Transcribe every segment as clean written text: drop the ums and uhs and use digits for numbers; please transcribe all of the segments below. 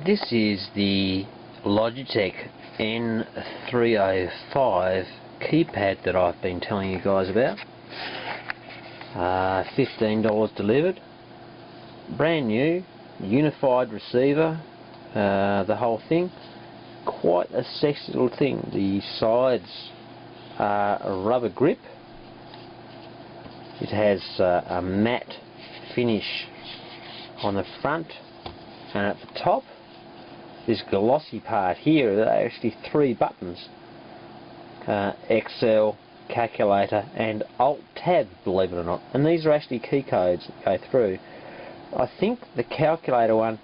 This is the Logitech N305 keypad that I've been telling you guys about. $15 delivered. Brand new, unified receiver, the whole thing. Quite a sexy little thing. The sides are a rubber grip. It has a matte finish on the front, and at the top this glossy part here, there are actually 3 buttons, Excel, calculator and Alt Tab, believe it or not, and these are actually key codes that go through. I think the calculator one,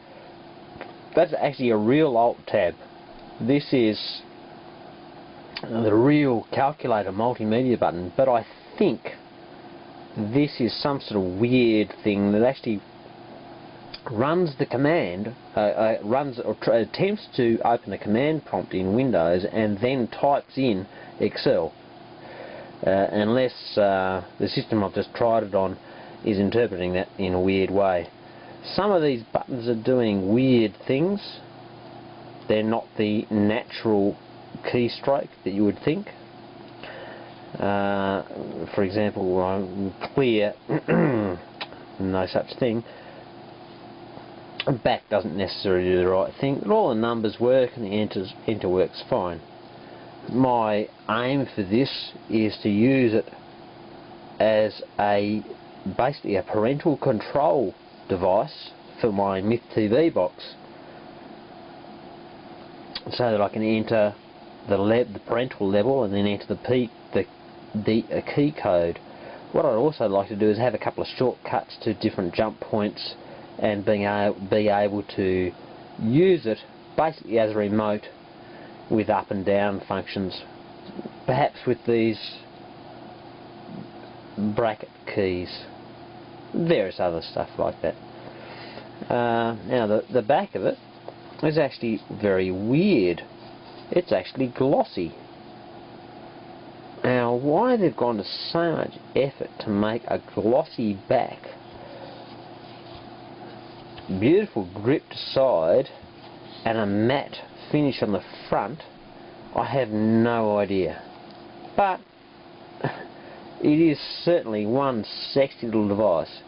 that's actually a real Alt Tab. This is the real calculator multimedia button, but I think this is some sort of weird thing that actually runs the command, attempts to open the command prompt in Windows and then types in Excel, unless the system I've just tried it on is interpreting that in a weird way. Some of these buttons are doing weird things. They're not the natural keystroke that you would think. For example, clear, no such thing. Back doesn't necessarily do the right thing, but all the numbers work and the enter works fine. My aim for this is to use it as basically a parental control device for my Myth TV box, so that I can enter the parental level and then enter the key code. What I'd also like to do is have a couple of shortcuts to different jump points, and be able to use it basically as a remote with up and down functions, perhaps with these bracket keys, various other stuff like that. Now the back of it is actually very weird. It's actually glossy. Now why they've gone to so much effort to make a glossy back, beautiful gripped side and a matte finish on the front, I have no idea, but it is certainly one sexy little device.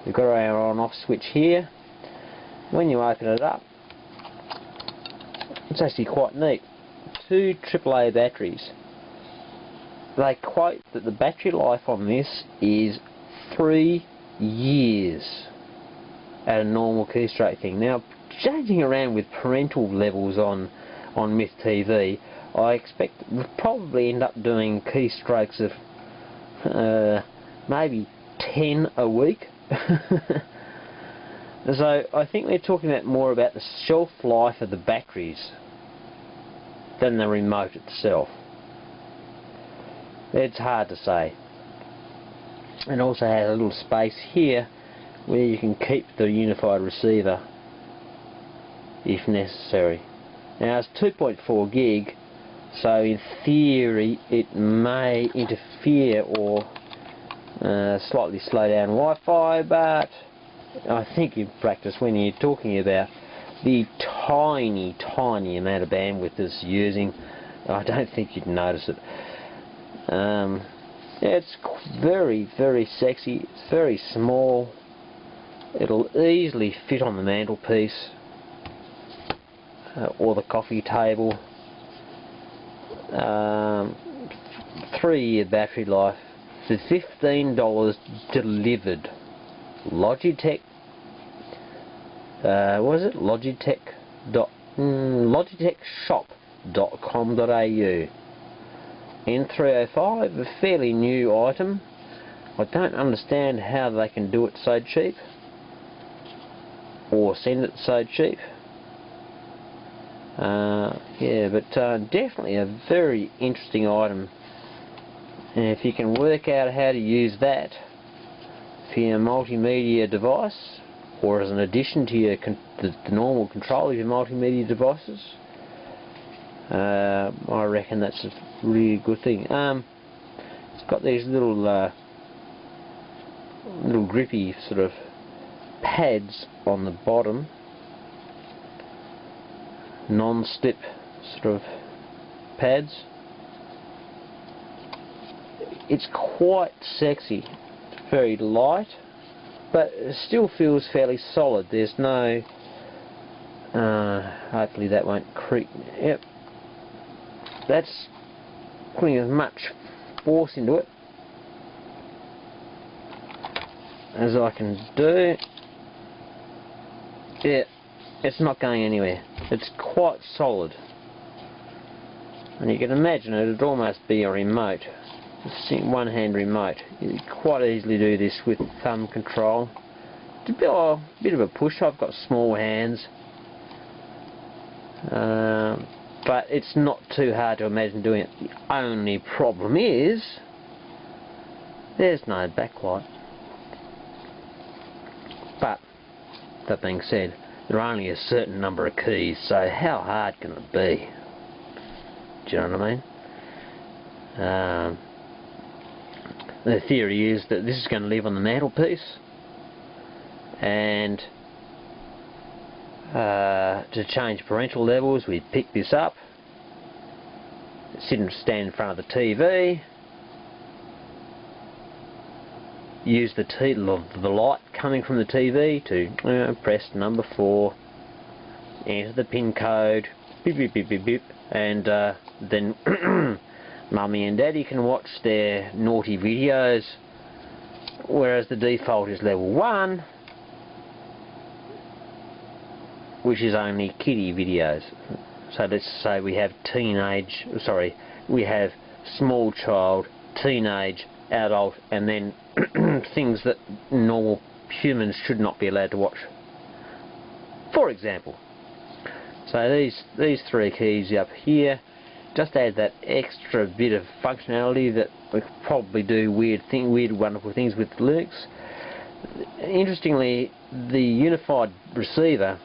You've got our on off switch here. When you open it up, it's actually quite neat. 2 AAA batteries. They quote that the battery life on this is 3 years at a normal keystroke thing. Now, changing around with parental levels on Myth TV, I expect we'll probably end up doing keystrokes of maybe 10 a week. So I think we're talking more about the shelf life of the batteries than the remote itself. It's hard to say. It also has a little space here where you can keep the unified receiver if necessary. Now it's 2.4 gig, so in theory it may interfere or slightly slow down Wi-Fi, but I think in practice, when you're talking about the tiny amount of bandwidth it's using, I don't think you'd notice it. Yeah, it's very sexy. It's very small. It'll easily fit on the mantelpiece or the coffee table. 3-year battery life for $15 delivered. Logitech, what is it? Logitechshop.com.au. N305, a fairly new item. I don't understand how they can do it so cheap, or send it so cheap. Yeah, but definitely a very interesting item, and if you can work out how to use that for your multimedia device, or as an addition to your the normal control of your multimedia devices, I reckon that's a really good thing. It's got these little grippy sort of pads on the bottom non-slip sort of pads. It's quite sexy. It's very light, but it still feels fairly solid. There's no hopefully that won't creak. Yep, that's putting as much force into it as I can do. Yeah, it's not going anywhere. It's quite solid, and you can imagine it'd almost be a remote, one-hand remote. You could quite easily do this with thumb control. It's a bit of a push. I've got small hands, but it's not too hard to imagine doing it. The only problem is there's no backlight. But that being said, there are only a certain number of keys, so how hard can it be? Do you know what I mean? The theory is that this is going to live on the mantelpiece, and to change parental levels, we pick this up, stand in front of the TV, use the light coming from the TV to press number 4, enter the pin code, beep beep beep beep beep, and then Mummy and Daddy can watch their naughty videos, whereas the default is level 1, which is only kiddie videos. So let's say we have we have small child, teenage, adult, and then things that normal humans should not be allowed to watch, for example. So these 3 keys up here just add that extra bit of functionality that we could probably do weird, wonderful things with Linux. Interestingly, the unified receiver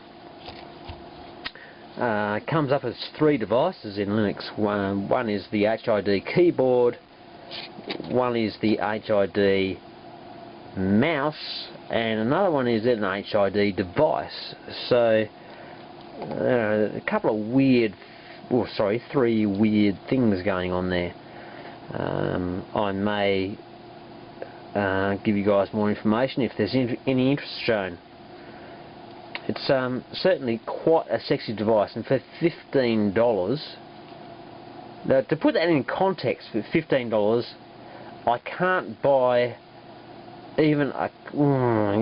comes up as 3 devices in Linux. One is the HID keyboard, one is the HID mouse, and another one is an HID device. So a couple of weird, 3 weird things going on there. I may give you guys more information if there's any interest shown. It's certainly quite a sexy device, and for $15, now to put that in context, for $15 I can't buy even a,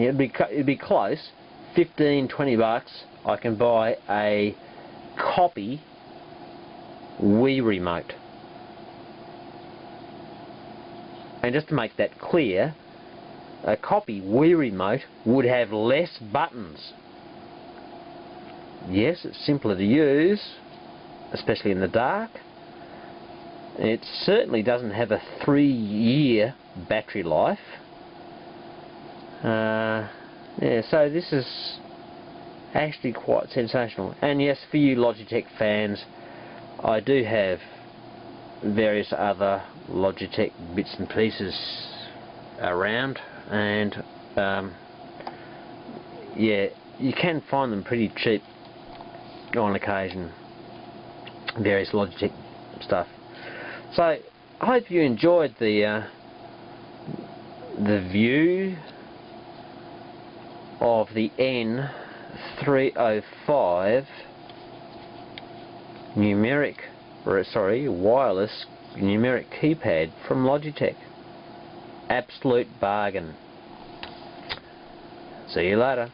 it'd be close, 15-20 bucks I can buy a copy Wii remote. And just to make that clear, a copy Wii remote would have less buttons. Yes, it's simpler to use, especially in the dark. It certainly doesn't have a 3-year battery life. Yeah, so this is actually quite sensational. And yes, for you Logitech fans, I do have various other Logitech bits and pieces around, and yeah, you can find them pretty cheap on occasion, various Logitech stuff. So I hope you enjoyed the view of the N305 wireless numeric keypad from Logitech. Absolute bargain. See you later.